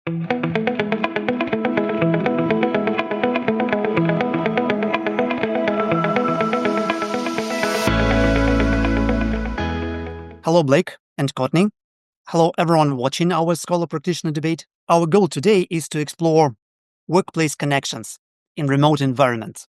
Hello, Blake and Courtney. Hello, everyone watching our Scholar-Practitioner debate. Our goal today is to explore workplace connections in remote environments.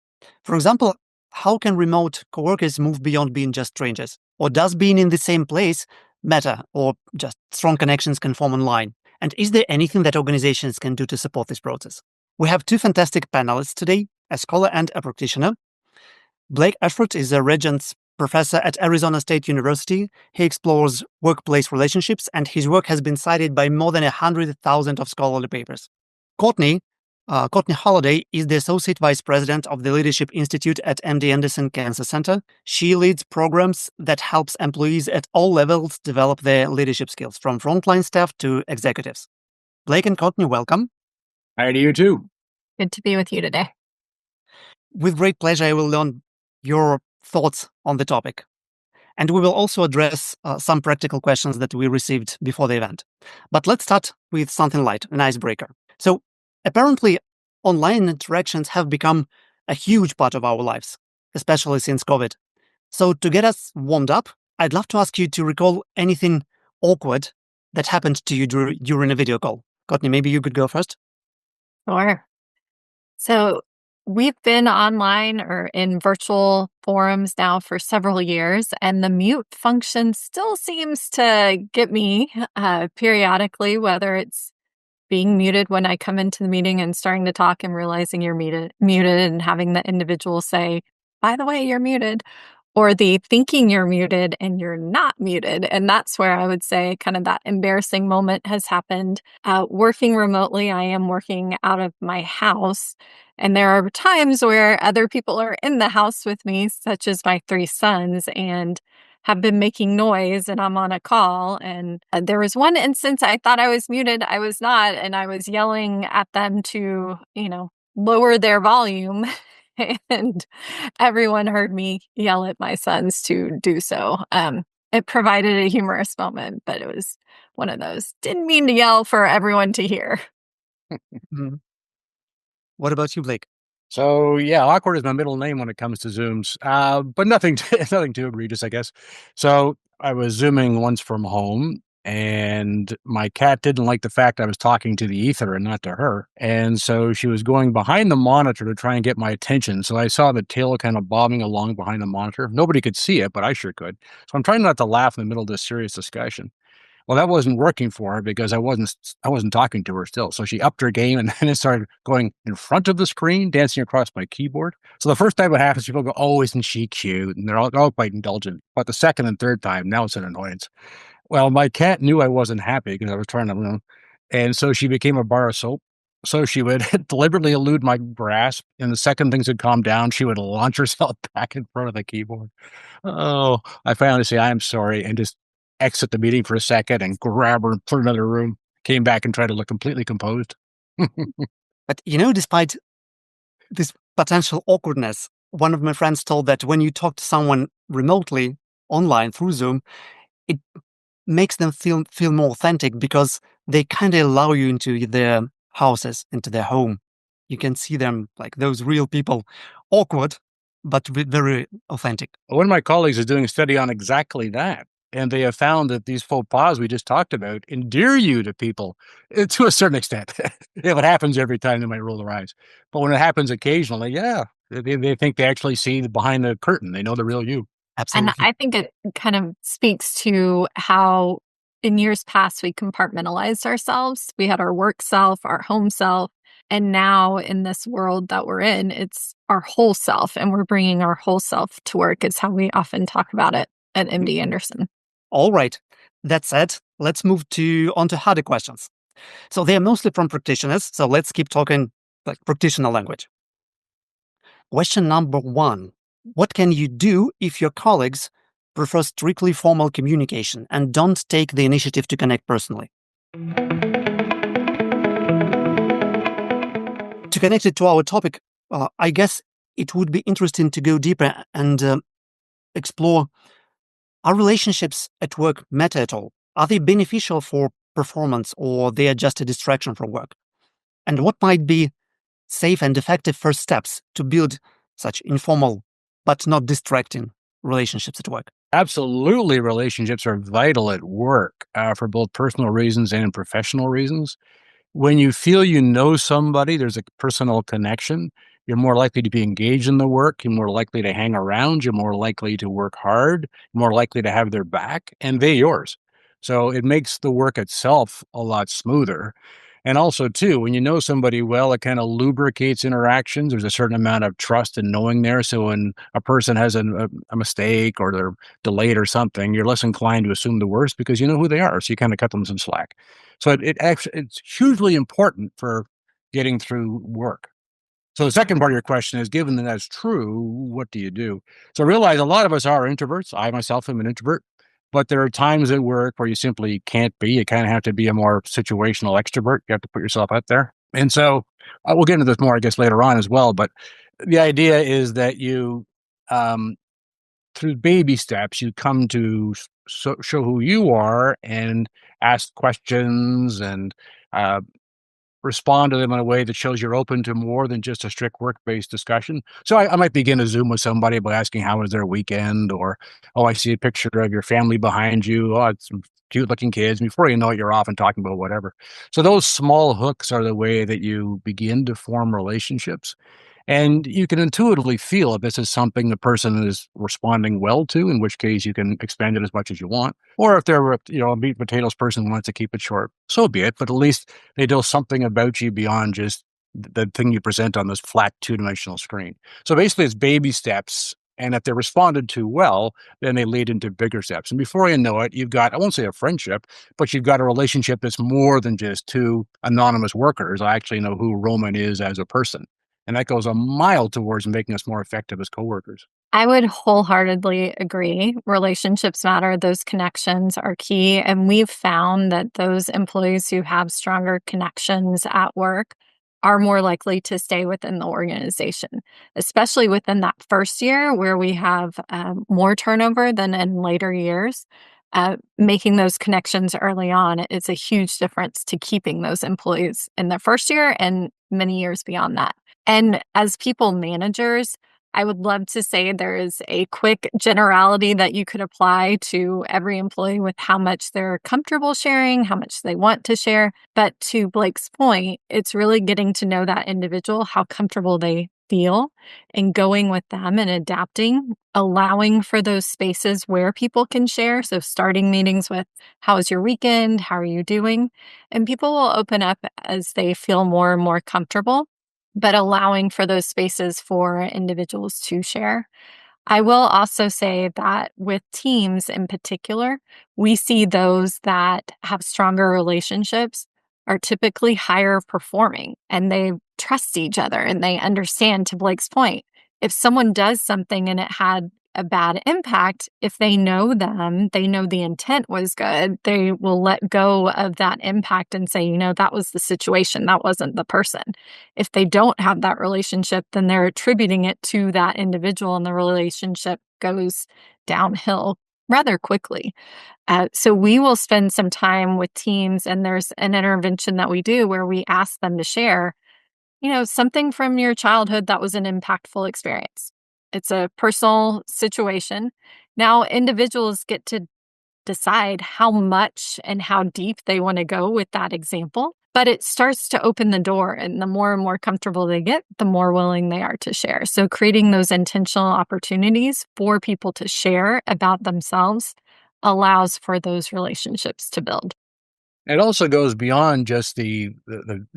For example, how can remote coworkers move beyond being just strangers? Or does being in the same place matter, or just strong connections can form online? And is there anything that organizations can do to support this process? We have two fantastic panelists today, a scholar and a practitioner. Blake Ashforth is a Regents professor at Arizona State University. He explores workplace relationships, and his work has been cited by more than 100,000 of scholarly papers. Courtney Holladay is the Associate Vice President of the Leadership Institute at MD Anderson Cancer Center. She leads programs that helps employees at all levels develop their leadership skills, from frontline staff to executives. Blake and Courtney, welcome. Hi to you too. Good to be with you today. With great pleasure, I will learn your thoughts on the topic. And we will also address some practical questions that we received before the event. But let's start with something light, an icebreaker. So apparently, online interactions have become a huge part of our lives, especially since COVID. So to get us warmed up, I'd love to ask you to recall anything awkward that happened to you during a video call. Courtney, maybe you could go first. Sure. So we've been online or in virtual forums now for several years, and the mute function still seems to get me periodically, whether it's being muted when I come into the meeting and starting to talk and realizing you're muted and having the individual say, by the way, you're muted, or the thinking you're muted and you're not muted. And that's where I would say kind of that embarrassing moment has happened. Working remotely, I am working out of my house. And there are times where other people are in the house with me, such as my three sons, and have been making noise, and I'm on a call. And there was one instance I thought I was muted. I was not. And I was yelling at them to, lower their volume. And everyone heard me yell at my sons to do so. It provided a humorous moment, but it was one of those, didn't mean to yell for everyone to hear. Mm-hmm. What about you, Blake? So yeah, awkward is my middle name when it comes to Zooms, but nothing too egregious, I guess. So I was Zooming once from home, and my cat didn't like the fact I was talking to the ether and not to her. And so she was going behind the monitor to try and get my attention. So I saw the tail kind of bobbing along behind the monitor. Nobody could see it, but I sure could. So I'm trying not to laugh in the middle of this serious discussion. Well, that wasn't working for her because I wasn't talking to her still. So she upped her game and then it started going in front of the screen, dancing across my keyboard. So the first time it happens, people go, "Oh, isn't she cute?" And they're all quite indulgent. But the second and third time, now it's an annoyance. Well, my cat knew I wasn't happy because I was trying to, and so she became a bar of soap. So she would deliberately elude my grasp, and the second things would calm down, she would launch herself back in front of the keyboard. Oh, I finally say, "I'm sorry," and just exit the meeting for a second and grab her and put her in another room. Came back and tried to look completely composed. But despite this potential awkwardness, one of my friends told that when you talk to someone remotely, online, through Zoom, it makes them feel more authentic because they kind of allow you into their houses, into their home. You can see them like those real people, awkward, but very authentic. One of my colleagues is doing a study on exactly that. And they have found that these faux pas we just talked about endear you to people to a certain extent. If it happens every time, they might roll their eyes. But when it happens occasionally, yeah, they think they actually see behind the curtain. They know the real you. Absolutely. And I think it kind of speaks to how in years past we compartmentalized ourselves. We had our work self, our home self. And now in this world that we're in, it's our whole self. And we're bringing our whole self to work is how we often talk about it at MD Anderson. All right. That said, let's move on to harder questions. So they are mostly from practitioners. So let's keep talking like practitioner language. Question number 1. What can you do if your colleagues prefer strictly formal communication and don't take the initiative to connect personally? To connect it to our topic, I guess it would be interesting to go deeper and explore, are relationships at work matter at all? Are they beneficial for performance or they are just a distraction from work? And what might be safe and effective first steps to build such informal but not distracting relationships at work? Absolutely, relationships are vital at work for both personal reasons and professional reasons. When you feel you know somebody, there's a personal connection, you're more likely to be engaged in the work, you're more likely to hang around, you're more likely to work hard, more likely to have their back, and they yours. So it makes the work itself a lot smoother. And also, too, when you know somebody well, it kind of lubricates interactions. There's a certain amount of trust and knowing there. So when a person has a mistake or they're delayed or something, you're less inclined to assume the worst because you know who they are. So you kind of cut them some slack. So it's hugely important for getting through work. So the second part of your question is, given that that's true, what do you do? So realize a lot of us are introverts. I myself am an introvert, but there are times at work where you simply can't be. You kind of have to be a more situational extrovert. You have to put yourself out there. And so we'll get into this more, I guess, later on as well. But the idea is that you, through baby steps, you come to show who you are and ask questions and respond to them in a way that shows you're open to more than just a strict work-based discussion. So I might begin a Zoom with somebody by asking, how was their weekend? Or, oh, I see a picture of your family behind you. Oh, it's some cute-looking kids. Before you know it, you're off and talking about whatever. So those small hooks are the way that you begin to form relationships. And you can intuitively feel if this is something the person is responding well to, in which case you can expand it as much as you want. Or if they're, a meat and potatoes person who wants to keep it short, so be it. But at least they know something about you beyond just the thing you present on this flat two-dimensional screen. So basically it's baby steps. And if they're responded to well, then they lead into bigger steps. And before you know it, you've got, I won't say a friendship, but you've got a relationship that's more than just two anonymous workers. I actually know who Roman is as a person. And that goes a mile towards making us more effective as coworkers. I would wholeheartedly agree. Relationships matter. Those connections are key. And we've found that those employees who have stronger connections at work are more likely to stay within the organization, especially within that first year where we have more turnover than in later years. Making those connections early on is a huge difference to keeping those employees in their first year and many years beyond that. And as people managers, I would love to say there is a quick generality that you could apply to every employee with how much they're comfortable sharing, how much they want to share. But to Blake's point, it's really getting to know that individual, how comfortable they feel, and going with them and adapting, allowing for those spaces where people can share. So starting meetings with, how was your weekend? How are you doing? And people will open up as they feel more and more comfortable, but allowing for those spaces for individuals to share. I will also say that with teams in particular, we see those that have stronger relationships are typically higher performing and they trust each other and they understand, to Blake's point, if someone does something and it had a bad impact, if they know them, they know the intent was good, they will let go of that impact and say, that was the situation, that wasn't the person. If they don't have that relationship, then they're attributing it to that individual and the relationship goes downhill rather quickly. So we will spend some time with teams, and there's an intervention that we do where we ask them to share, something from your childhood that was an impactful experience. It's a personal situation. Now, individuals get to decide how much and how deep they want to go with that example, but it starts to open the door. And the more and more comfortable they get, the more willing they are to share. So creating those intentional opportunities for people to share about themselves allows for those relationships to build. It also goes beyond just the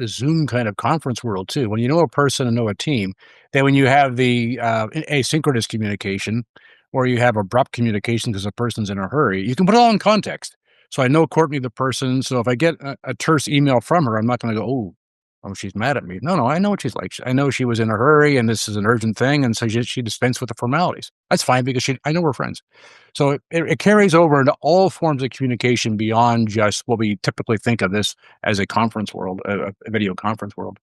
Zoom kind of conference world too. When you know a person and know a team, that when you have the asynchronous communication or you have abrupt communication because a person's in a hurry, you can put it all in context. So I know Courtney, the person. So if I get a terse email from her, I'm not going to go, oh, she's mad at me. No, I know what she's like. I know she was in a hurry and this is an urgent thing. And so she dispensed with the formalities. That's fine because I know we're friends. So it carries over into all forms of communication beyond just what we typically think of this as a conference world, a video conference world.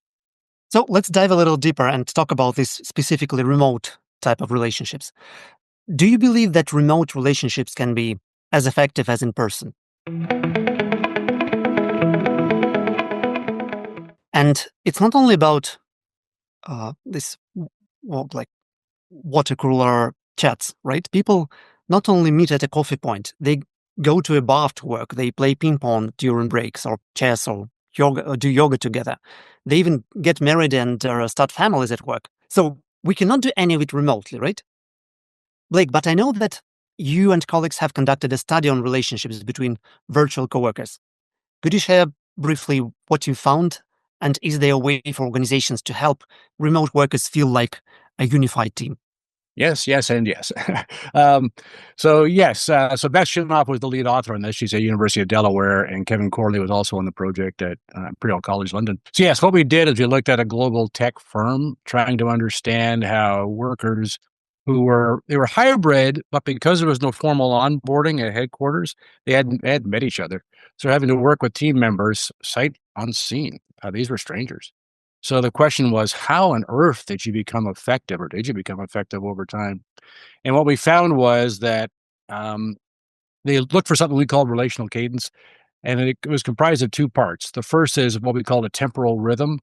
So let's dive a little deeper and talk about this specifically remote type of relationships. Do you believe that remote relationships can be as effective as in person? And it's not only about this, like water cooler chats, right? People not only meet at a coffee point, they go to a bar to work, they play ping pong during breaks or chess or yoga or do yoga together. They even get married and start families at work. So we cannot do any of it remotely, right? Blake, but I know that you and colleagues have conducted a study on relationships between virtual coworkers. Could you share briefly what you found? And is there a way for organizations to help remote workers feel like a unified team? Yes, yes, and yes. So Beth Shinoff was the lead author on this. She's at University of Delaware, and Kevin Corley was also on the project at Imperial College London. So yes, what we did is we looked at a global tech firm trying to understand how workers who were hybrid, but because there was no formal onboarding at headquarters, they hadn't met each other. So having to work with team members sight unseen. These were strangers. So the question was, how on earth did you become effective, or did you become effective over time? And what we found was that they looked for something we called relational cadence, and it was comprised of two parts. The first is what we call a temporal rhythm.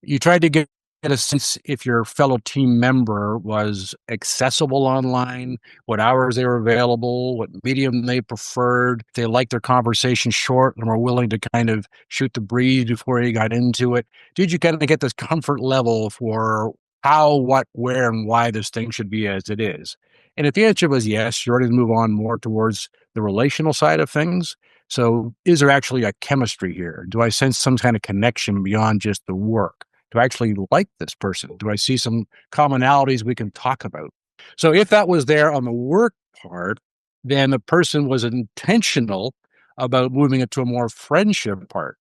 You tried to get a sense if your fellow team member was accessible online, what hours they were available, what medium they preferred, if they liked their conversation short and were willing to kind of shoot the breeze before you got into it. Did you kind of get this comfort level for how, what, where, and why this thing should be as it is? And if the answer was yes, you're ready to move on more towards the relational side of things. So is there actually a chemistry here? Do I sense some kind of connection beyond just the work? Do I actually like this person? Do I see some commonalities we can talk about? So if that was there on the work part, then the person was intentional about moving it to a more friendship part.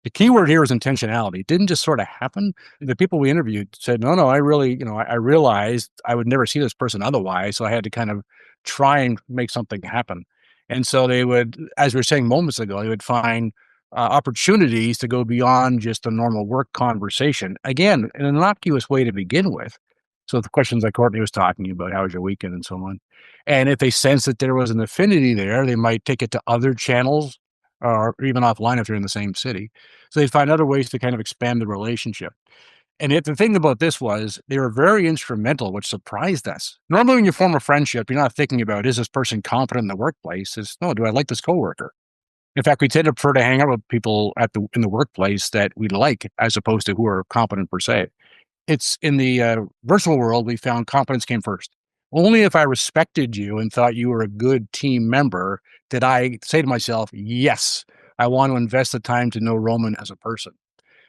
The key word here is intentionality. It didn't just sort of happen. The people we interviewed said, no, I really, I realized I would never see this person otherwise. So I had to kind of try and make something happen. And so they would, as we were saying moments ago, they would find opportunities to go beyond just a normal work conversation. Again, in an innocuous way to begin with. So the questions that Courtney was talking about, how was your weekend and so on. And if they sense that there was an affinity there, they might take it to other channels or even offline if they're in the same city. So they'd find other ways to kind of expand the relationship. And the thing about this was they were very instrumental, which surprised us. Normally, when you form a friendship, you're not thinking about, is this person competent in the workplace? It's, no, do I like this coworker? In fact, we tend to prefer to hang out with people in the workplace that we like, as opposed to who are competent per se. It's in the virtual world, we found competence came first. Only if I respected you and thought you were a good team member did I say to myself, yes, I want to invest the time to know Roman as a person.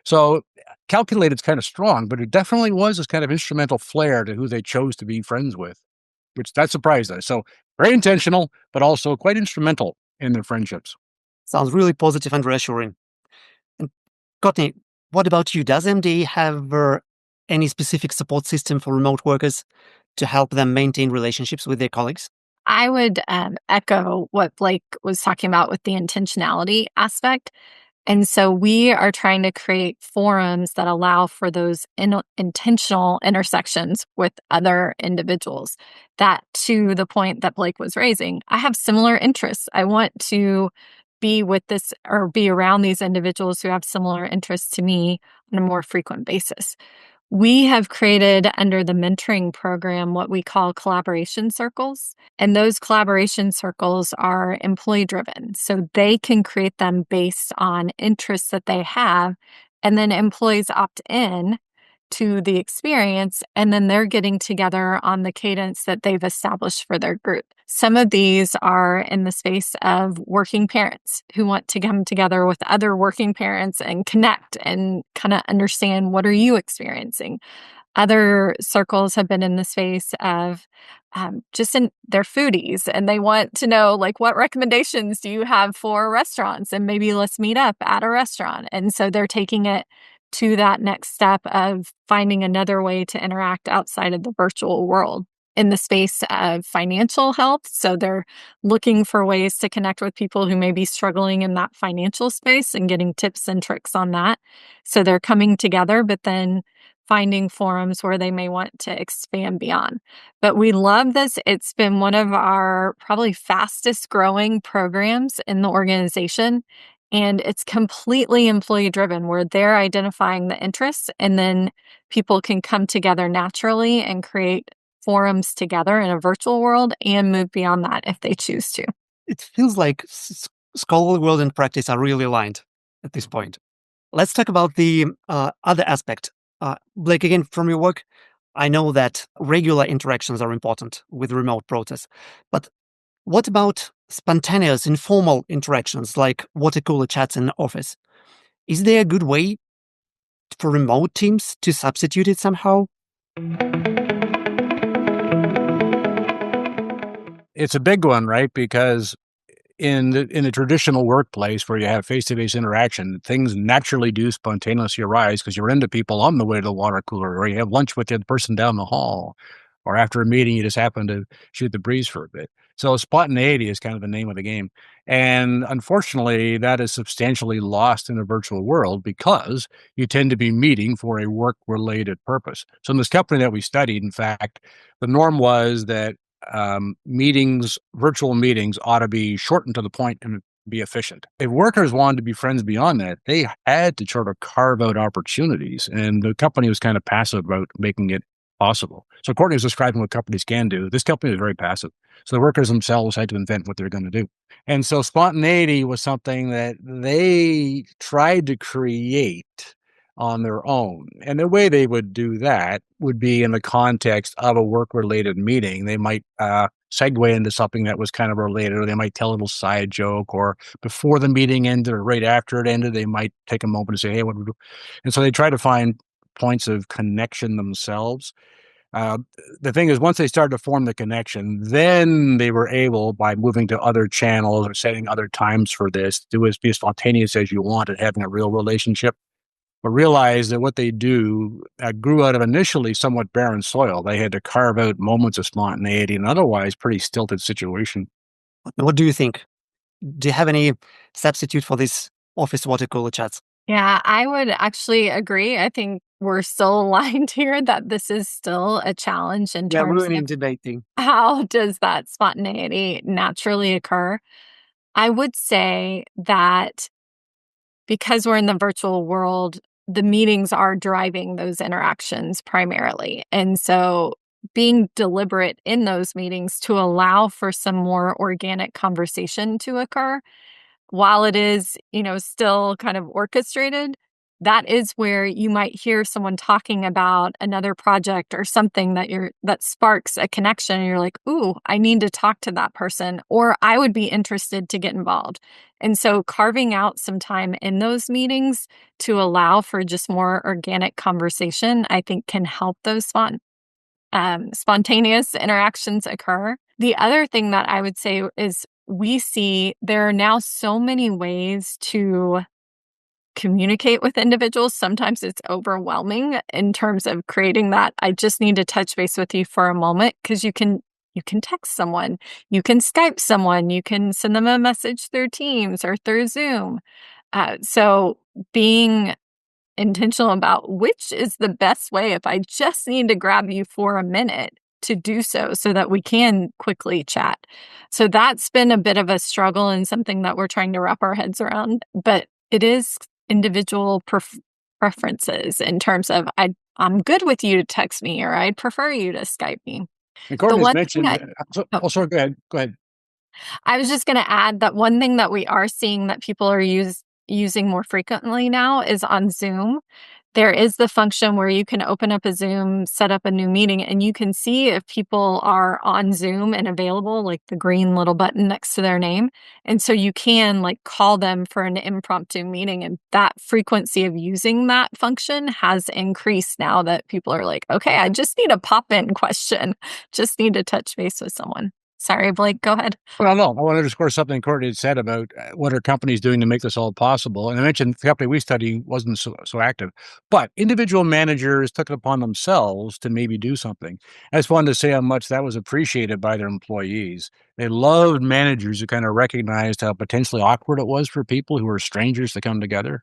So calculated's kind of strong, but it definitely was this kind of instrumental flair to who they chose to be friends with, which that surprised us. So very intentional, but also quite instrumental in their friendships. Sounds really positive and reassuring. And Courtney, what about you? Does MD have any specific support system for remote workers to help them maintain relationships with their colleagues? I would echo what Blake was talking about with the intentionality aspect. And so we are trying to create forums that allow for those intentional intersections with other individuals. That, to the point that Blake was raising, I have similar interests. I want to be with this or be around these individuals who have similar interests to me on a more frequent basis. We have created under the mentoring program what we call collaboration circles. And those collaboration circles are employee driven. So they can create them based on interests that they have. And then employees opt in to the experience, and then they're getting together on the cadence that they've established for their group. Some of these are in the space of working parents who want to come together with other working parents and connect and kind of understand, what are you experiencing? Other circles have been in the space of just in their foodies, and they want to know, like, what recommendations do you have for restaurants? And maybe let's meet up at a restaurant. And so they're taking it to that next step of finding another way to interact outside of the virtual world. In the space of financial health, so they're looking for ways to connect with people who may be struggling in that financial space and getting tips and tricks on that. So they're coming together, but then finding forums where they may want to expand beyond. But we love this. It's been one of our probably fastest growing programs in the organization. And it's completely employee driven, where they're identifying the interests, and then people can come together naturally and create forums together in a virtual world and move beyond that if they choose to. It feels like scholarly world and practice are really aligned at this point. Let's talk about the other aspect. Blake, again, from your work, I know that regular interactions are important with remote process, but what about spontaneous, informal interactions like water cooler chats in the office? Is there a good way for remote teams to substitute it somehow? It's a big one, right? Because in a traditional workplace where you have face-to-face interaction, things naturally do spontaneously arise because you run into people on the way to the water cooler, or you have lunch with the other person down the hall, or after a meeting, you just happen to shoot the breeze for a bit. So spontaneity is kind of the name of the game. And unfortunately, that is substantially lost in a virtual world because you tend to be meeting for a work-related purpose. So in this company that we studied, in fact, the norm was that virtual meetings ought to be shortened to the point and be efficient. If workers wanted to be friends beyond that, they had to sort of carve out opportunities, and the company was kind of passive about making it possible. So Courtney was describing what companies can do. This company was very passive. So the workers themselves had to invent what they're going to do. And so spontaneity was something that they tried to create on their own. And the way they would do that would be in the context of a work-related meeting. They might segue into something that was kind of related, or they might tell a little side joke, or before the meeting ended or right after it ended, they might take a moment to say, hey, what do we do? And so they try to find points of connection themselves. Uh, the thing is, once they started to form the connection, then they were able, by moving to other channels or setting other times for this, to be as spontaneous as you want and having a real relationship, but realize that what they do grew out of initially somewhat barren soil. They had to carve out moments of spontaneity in an otherwise pretty stilted situation. What do you think? Do you have any substitute for this office water cooler chats? Yeah, I would actually agree. I think we're still aligned here that this is still a challenge in Yeah, terms really of debating. how does that spontaneity naturally occur. I would say that because we're in the virtual world, the meetings are driving those interactions primarily. And so being deliberate in those meetings to allow for some more organic conversation to occur while it is, still kind of orchestrated, that is where you might hear someone talking about another project or something that sparks a connection. And you're like, ooh, I need to talk to that person, or I would be interested to get involved. And so carving out some time in those meetings to allow for just more organic conversation, I think can help those spontaneous interactions occur. The other thing that I would say is we see there are now so many ways to communicate with individuals. Sometimes it's overwhelming in terms of creating that I just need to touch base with you for a moment, because you can text someone, you can Skype someone, you can send them a message through Teams or through Zoom. So being intentional about which is the best way if I just need to grab you for a minute to do so that we can quickly chat. So that's been a bit of a struggle and something that we're trying to wrap our heads around, but it is individual preferences in terms of I'm good with you to text me, or I'd prefer you to Skype me. And The Courtney's one thing mentioned, oh, sorry, go ahead. Go ahead. I was just going to add that one thing that we are seeing that people are using more frequently now is on Zoom. There is the function where you can open up a Zoom, set up a new meeting, and you can see if people are on Zoom and available, like the green little button next to their name. And so you can call them for an impromptu meeting. And that frequency of using that function has increased now that people are like, okay, I just need a pop-in question. Just need to touch base with someone. Sorry, Blake, go ahead. Well, no, I want to underscore something Courtney had said about what are companies doing to make this all possible. And I mentioned the company we study wasn't so active, but individual managers took it upon themselves to maybe do something. I just wanted to say how much that was appreciated by their employees. They loved managers who kind of recognized how potentially awkward it was for people who were strangers to come together.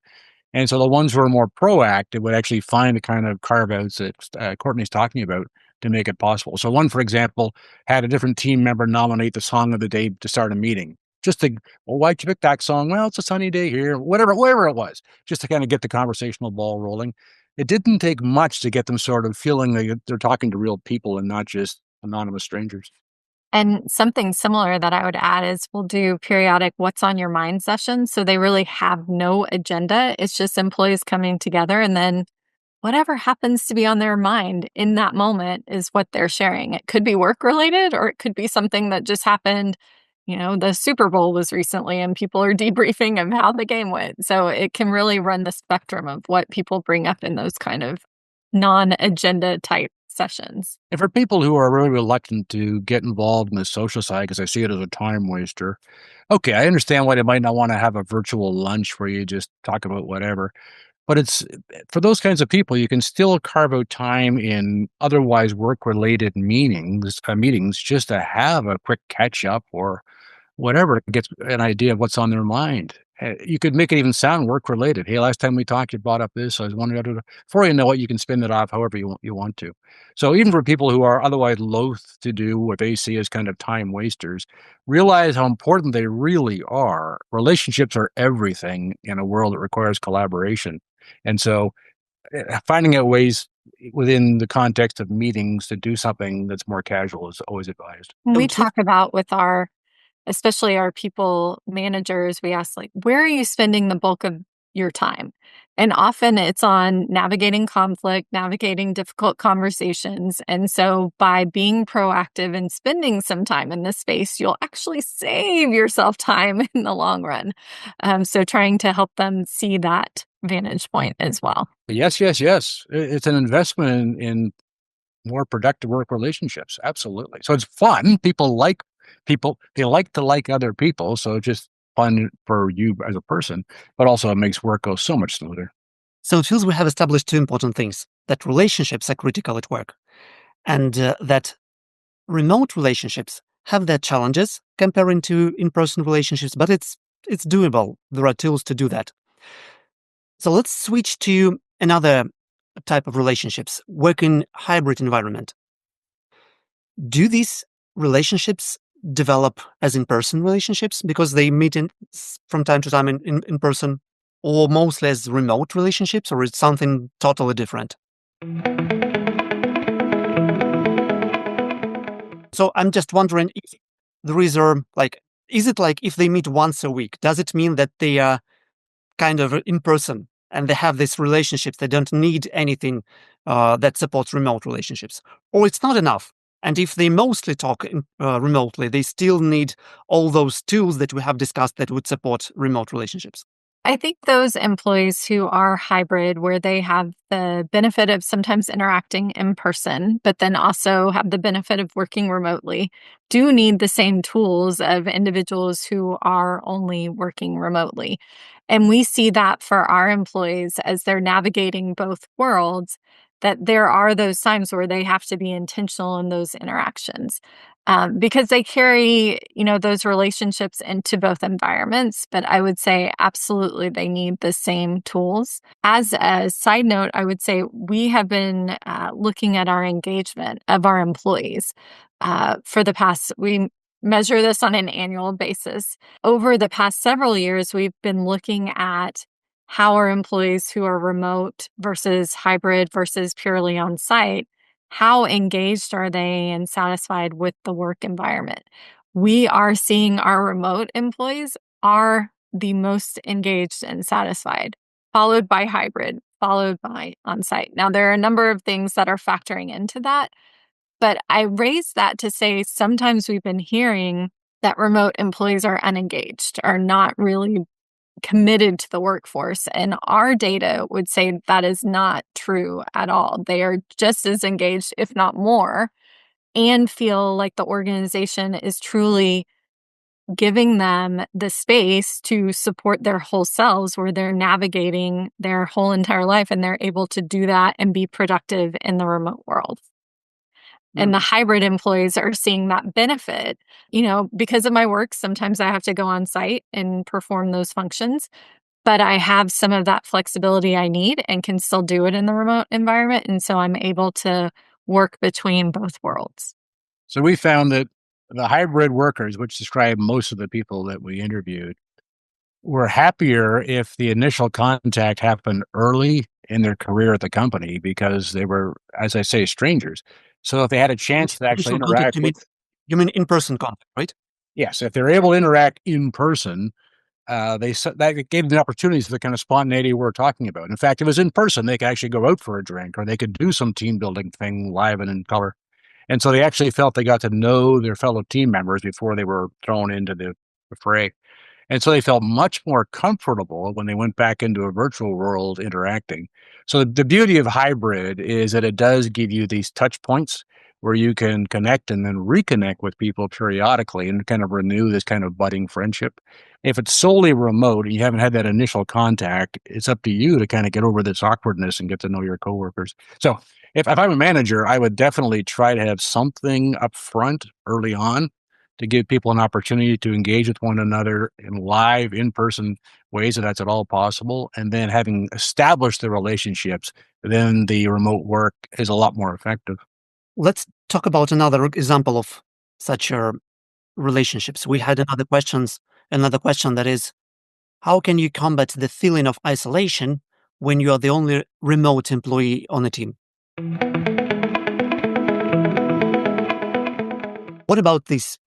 And so the ones who are more proactive would actually find the kind of carve outs that Courtney's talking about to make it possible. So one, for example, had a different team member nominate the song of the day to start a meeting, just to, well, why'd you pick that song? Well, it's a sunny day here, whatever it was, just to kind of get the conversational ball rolling. It didn't take much to get them sort of feeling like they're talking to real people and not just anonymous strangers. And something similar that I would add is we'll do periodic what's on your mind sessions. So they really have no agenda. It's just employees coming together, and then whatever happens to be on their mind in that moment is what they're sharing. It could be work related, or it could be something that just happened. The Super Bowl was recently and people are debriefing of how the game went. So it can really run the spectrum of what people bring up in those kind of non-agenda type sessions. And for people who are really reluctant to get involved in the social side because they see it as a time waster, okay, I understand why they might not want to have a virtual lunch where you just talk about whatever. But it's for those kinds of people, you can still carve out time in otherwise work-related meetings just to have a quick catch up or whatever to get an idea of what's on their mind. You could make it even sound work related. Hey, last time we talked, you brought up this. I was wondering, before you know it, you can spin it off however you want to. So even for people who are otherwise loath to do what they see as kind of time wasters, realize how important they really are. Relationships are everything in a world that requires collaboration. And so finding out ways within the context of meetings to do something that's more casual is always advised. We talk about with especially our people managers, we ask, like, where are you spending the bulk of your time? And often it's on navigating conflict, navigating difficult conversations. And so by being proactive and spending some time in this space, you'll actually save yourself time in the long run. So trying to help them see that vantage point as well. Yes, yes, yes. It's an investment in more productive work relationships. Absolutely. So it's fun. People. They like to like other people. So it's just fun for you as a person, but also it makes work go so much smoother. So it feels we have established two important things: that relationships are critical at work, and that remote relationships have their challenges comparing to in-person relationships, but it's doable. There are tools to do that. So let's switch to another type of relationships: working hybrid environment. Do these relationships develop as in-person relationships because they meet from time to time in person, or mostly as remote relationships, or is something totally different? So I'm just wondering if there is is it like if they meet once a week, does it mean that they are kind of in person and they have these relationships, they don't need anything that supports remote relationships? Or it's not enough? And if they mostly talk remotely, they still need all those tools that we have discussed that would support remote relationships? I think those employees who are hybrid, where they have the benefit of sometimes interacting in person, but then also have the benefit of working remotely, do need the same tools of individuals who are only working remotely. And we see that for our employees as they're navigating both worlds, that there are those times where they have to be intentional in those interactions. Because they carry, those relationships into both environments. But I would say absolutely they need the same tools. As a side note, I would say we have been looking at our engagement of our employees we measure this on an annual basis. Over the past several years, we've been looking at how our employees who are remote versus hybrid versus purely on site, how engaged are they and satisfied with the work environment? We are seeing our remote employees are the most engaged and satisfied, followed by hybrid, followed by on-site. Now, there are a number of things that are factoring into that, but I raise that to say sometimes we've been hearing that remote employees are unengaged, are not really committed to the workforce. And our data would say that is not true at all. They are just as engaged, if not more, and feel like the organization is truly giving them the space to support their whole selves, where they're navigating their whole entire life and they're able to do that and be productive in the remote world. And the hybrid employees are seeing that benefit. Because of my work, sometimes I have to go on site and perform those functions, but I have some of that flexibility I need and can still do it in the remote environment. And so I'm able to work between both worlds. So we found that the hybrid workers, which describe most of the people that we interviewed, were happier if the initial contact happened early in their career at the company because they were, as I say, strangers. So if they had a chance to actually Initial contact, interact with, you mean in-person contact, right? yes, if they're able to interact in person, that gave them opportunities for the kind of spontaneity we're talking about. In fact, if it was in person, they could actually go out for a drink or they could do some team building thing live and in color. And so they actually felt they got to know their fellow team members before they were thrown into the fray. And so they felt much more comfortable when they went back into a virtual world interacting. So the beauty of hybrid is that it does give you these touch points where you can connect and then reconnect with people periodically and kind of renew this kind of budding friendship. If it's solely remote and you haven't had that initial contact, it's up to you to kind of get over this awkwardness and get to know your coworkers. So if I'm a manager, I would definitely try to have something up front early on to give people an opportunity to engage with one another in live, in-person ways, if that's at all possible. And then having established the relationships, then the remote work is a lot more effective. Let's talk about another example of such relationships. We had another question that is, how can you combat the feeling of isolation when you are the only remote employee on a team? What about these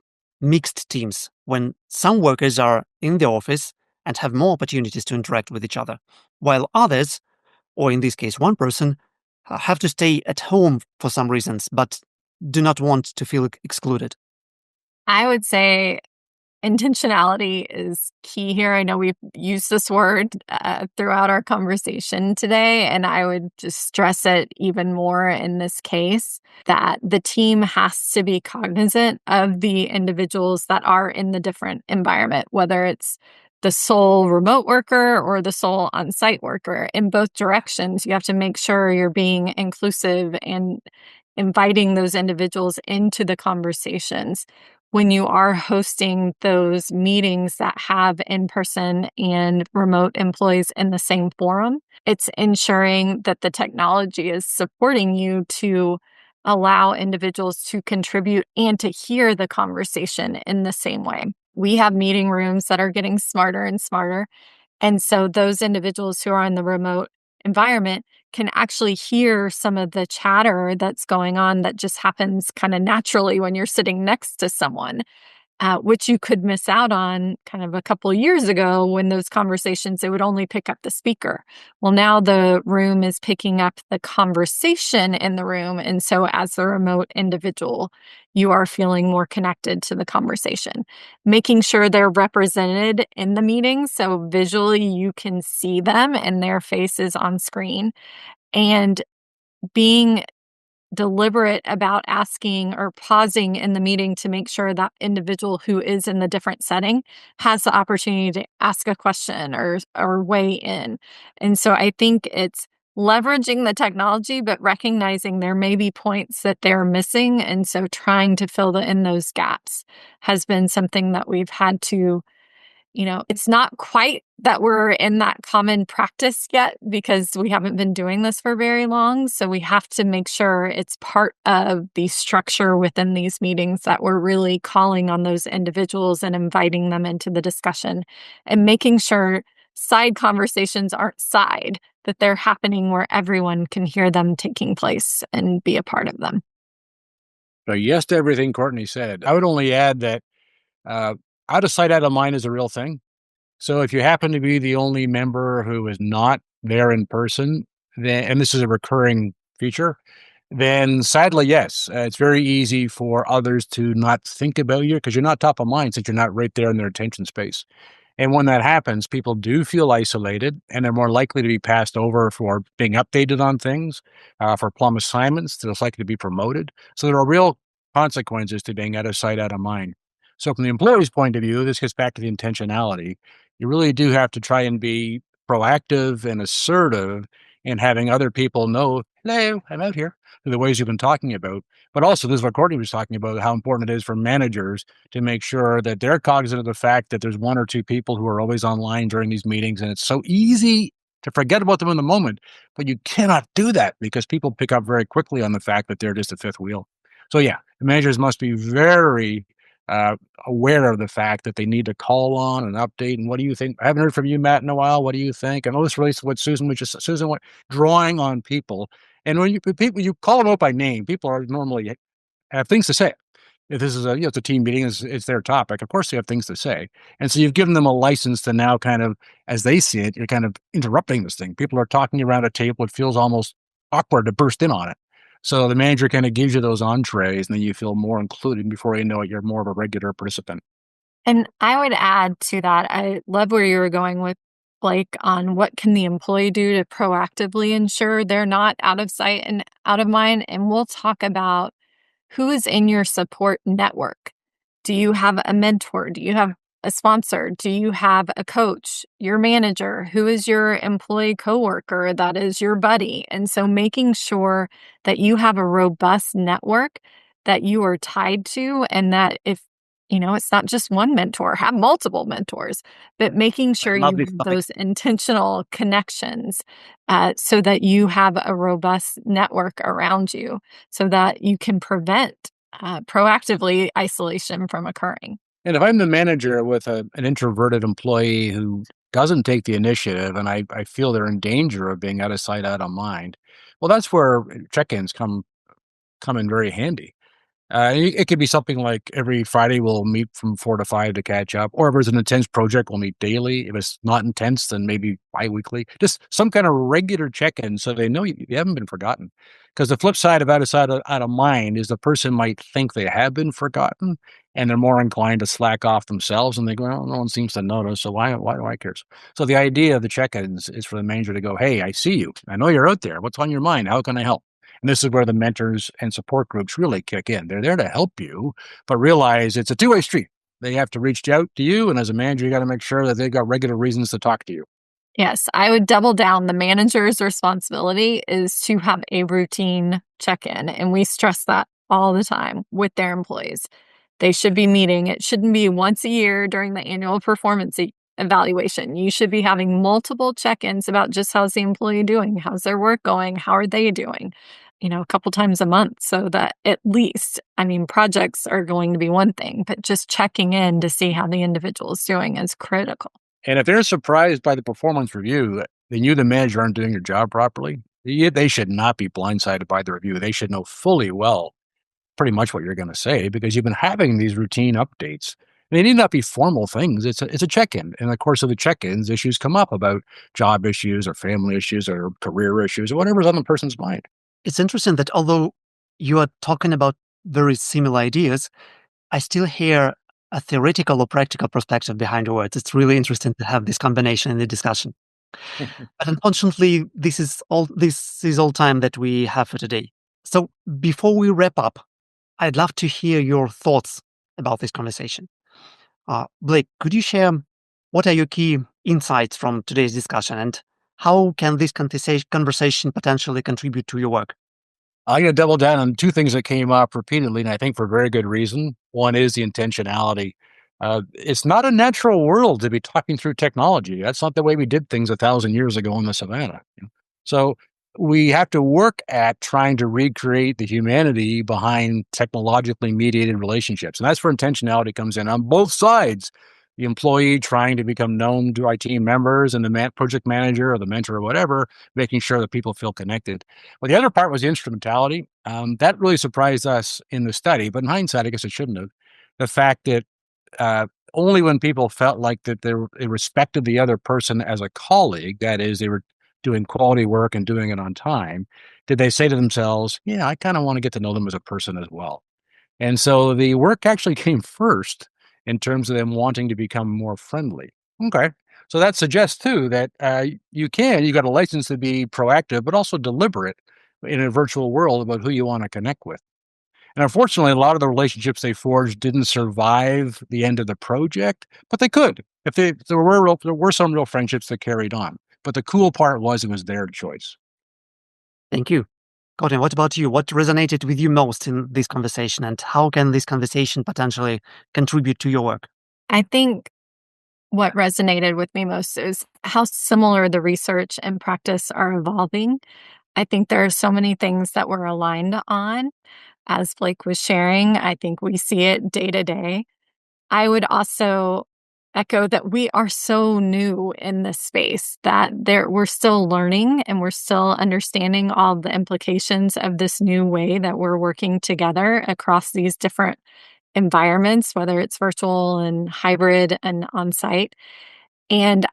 mixed teams when some workers are in the office and have more opportunities to interact with each other, while others, or in this case one person, have to stay at home for some reasons but do not want to feel excluded? I would say intentionality is key here. I know we've used this word throughout our conversation today, and I would just stress it even more in this case that the team has to be cognizant of the individuals that are in the different environment, whether it's the sole remote worker or the sole on-site worker. In both directions, you have to make sure you're being inclusive and inviting those individuals into the conversations when you are hosting those meetings that have in-person and remote employees in the same forum. It's ensuring that the technology is supporting you to allow individuals to contribute and to hear the conversation in the same way. We have meeting rooms that are getting smarter and smarter. And so those individuals who are in the remote environment can actually hear some of the chatter that's going on that just happens kind of naturally when you're sitting next to someone, which you could miss out on kind of a couple of years ago when those conversations, it would only pick up the speaker. Well, now the room is picking up the conversation in the room. And so as a remote individual, you are feeling more connected to the conversation, making sure they're represented in the meeting. So visually you can see them and their faces on screen, and being deliberate about asking or pausing in the meeting to make sure that individual who is in the different setting has the opportunity to ask a question or weigh in. And so I think it's leveraging the technology, but recognizing there may be points that they're missing. And so trying to fill in those gaps has been something that we've had to, it's not quite that we're in that common practice yet because we haven't been doing this for very long. So we have to make sure it's part of the structure within these meetings that we're really calling on those individuals and inviting them into the discussion and making sure side conversations aren't side, that they're happening where everyone can hear them taking place and be a part of them. So yes to everything Courtney said. I would only add that out of sight, out of mind is a real thing. So if you happen to be the only member who is not there in person, then, and this is a recurring feature, then sadly, yes, it's very easy for others to not think about you because you're not top of mind since you're not right there in their attention space. And when that happens, people do feel isolated and they're more likely to be passed over for being updated on things, for plum assignments. They're less likely to be promoted. So there are real consequences to being out of sight, out of mind. So from the employee's point of view, this gets back to the intentionality. You really do have to try and be proactive and assertive in having other people know, hello, I'm out here, the ways you've been talking about. But also, this is what Courtney was talking about, how important it is for managers to make sure that they're cognizant of the fact that there's one or two people who are always online during these meetings. And it's so easy to forget about them in the moment, but you cannot do that because people pick up very quickly on the fact that they're just a fifth wheel. So yeah, the managers must be very uh, aware of the fact that they need to call on and update. And what do you think? I haven't heard from you, Matt, in a while. What do you think? I know this relates to what Susan was just Susan went drawing on people. And when you call them out by name, people are normally have things to say. If this is it's a team meeting, it's their topic. Of course, they have things to say, and so you've given them a license to now kind of, as they see it, you're kind of interrupting this thing. People are talking around a table. It feels almost awkward to burst in on it. So the manager kind of gives you those entrees, and then you feel more included. Before you know it, you're more of a regular participant. And I would add to that, I love where you were going with Blake on what can the employee do to proactively ensure they're not out of sight and out of mind. And we'll talk about who is in your support network. Do you have a mentor? Do you have a sponsor? Do you have a coach, your manager? Who is your employee coworker that is your buddy? And so making sure that you have a robust network that you are tied to, and that if it's not just one mentor, have multiple mentors, but making I sure you love this have topic. those intentional connections so that you have a robust network around you so that you can prevent proactively isolation from occurring. And if I'm the manager with an introverted employee who doesn't take the initiative, and I feel they're in danger of being out of sight, out of mind, well, that's where check-ins come in very handy. It could be something like every Friday we'll meet from 4 to 5 to catch up, or if it's an intense project, we'll meet daily. If it's not intense, then maybe biweekly. Just some kind of regular check-in so they know you haven't been forgotten. Because the flip side of out of sight, out of mind is the person might think they have been forgotten, and they're more inclined to slack off themselves, and they go, "Oh, no one seems to notice, so why do I care?" So the idea of the check-ins is for the manager to go, "Hey, I see you. I know you're out there. What's on your mind? How can I help?" And this is where the mentors and support groups really kick in. They're there to help you, but realize it's a two-way street. They have to reach out to you, and as a manager, you got to make sure that they've got regular reasons to talk to you. Yes, I would double down. The manager's responsibility is to have a routine check in. And we stress that all the time with their employees. They should be meeting. It shouldn't be once a year during the annual performance evaluation. You should be having multiple check ins about just how's the employee doing? How's their work going? How are they doing? A couple times a month so that at least, projects are going to be one thing, but just checking in to see how the individual is doing is critical. And if they're surprised by the performance review, then you, the manager, aren't doing your job properly. They should not be blindsided by the review. They should know fully well pretty much what you're going to say because you've been having these routine updates. They need not be formal things. It's a check-in. In the course of the check-ins, issues come up about job issues or family issues or career issues or whatever's on the person's mind. It's interesting that although you are talking about very similar ideas, I still hear a theoretical or practical perspective behind your words. It's really interesting to have this combination in the discussion. But unfortunately, this is all time that we have for today. So before we wrap up, I'd love to hear your thoughts about this conversation. Blake, could you share what are your key insights from today's discussion and how can this conversation potentially contribute to your work? I'm going to double down on two things that came up repeatedly, and I think for very good reason. One is the intentionality. It's not a natural world to be talking through technology. That's not the way we did things 1,000 years ago in the savannah. So we have to work at trying to recreate the humanity behind technologically mediated relationships. And that's where intentionality comes in on both sides. The employee trying to become known to our team members and the project manager or the mentor or whatever, making sure that people feel connected. Well, the other part was the instrumentality. That really surprised us in the study, but in hindsight, I guess it shouldn't have. The fact that only when people felt like that they respected the other person as a colleague, that is, they were doing quality work and doing it on time, did they say to themselves, yeah, I kind of want to get to know them as a person as well. And so the work actually came first in terms of them wanting to become more friendly. Okay. So that suggests too that you got a license to be proactive, but also deliberate in a virtual world about who you want to connect with. And unfortunately, a lot of the relationships they forged didn't survive the end of the project, but they could. There were some real friendships that carried on. But the cool part was it was their choice. Thank you. Courtney, what about you? What resonated with you most in this conversation and how can this conversation potentially contribute to your work? I think what resonated with me most is how similar the research and practice are evolving. I think there are so many things that we're aligned on. As Blake was sharing, I think we see it day to day. I would also echo that we are so new in this space that we're still learning and we're still understanding all the implications of this new way that we're working together across these different environments, whether it's virtual and hybrid and on-site. And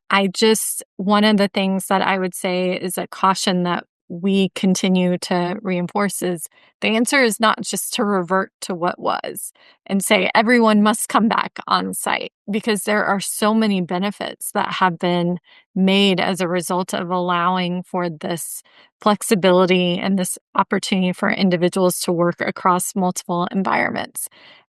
one of the things that I would say is a caution that we continue to reinforce is the answer is not just to revert to what was and say everyone must come back on site, because there are so many benefits that have been made as a result of allowing for this flexibility and this opportunity for individuals to work across multiple environments.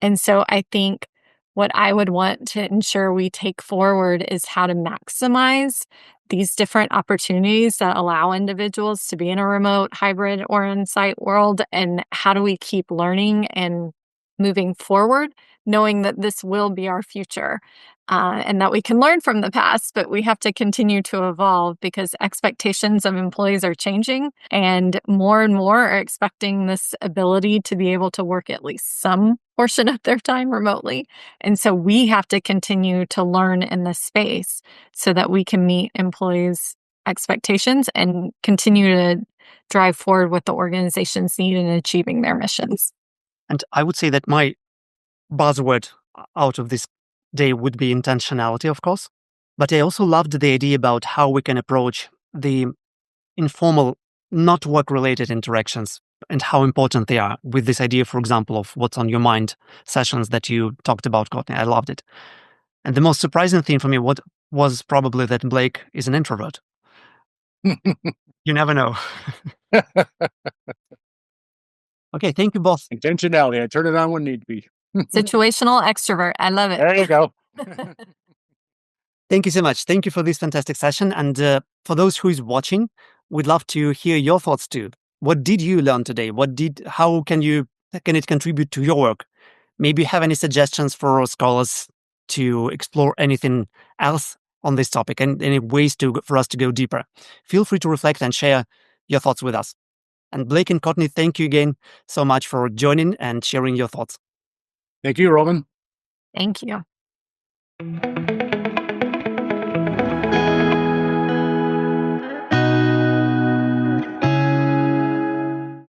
And so I think what I would want to ensure we take forward is how to maximize these different opportunities that allow individuals to be in a remote, hybrid, or on-site world, and how do we keep learning and moving forward, knowing that this will be our future, and that we can learn from the past, but we have to continue to evolve because expectations of employees are changing, and more are expecting this ability to be able to work at least some portion of their time remotely. And so we have to continue to learn in this space so that we can meet employees' expectations and continue to drive forward what the organizations need in achieving their missions. And I would say that my buzzword out of this day would be intentionality, of course. But I also loved the idea about how we can approach the informal, not work-related interactions and how important they are with this idea, for example, of what's on your mind sessions that you talked about, Courtney. I loved it. And the most surprising thing for me was probably that Blake is an introvert. You never know. Okay, thank you both. Intentionality. I turn it on when need be. Situational extrovert. I love it. There you go. Thank you so much. Thank you for this fantastic session. And for those who is watching, we'd love to hear your thoughts too. What did you learn today? How can it contribute to your work? Maybe you have any suggestions for our scholars to explore anything else on this topic and any ways for us to go deeper. Feel free to reflect and share your thoughts with us. And Blake and Courtney, thank you again so much for joining and sharing your thoughts. Thank you, Roman. Thank you.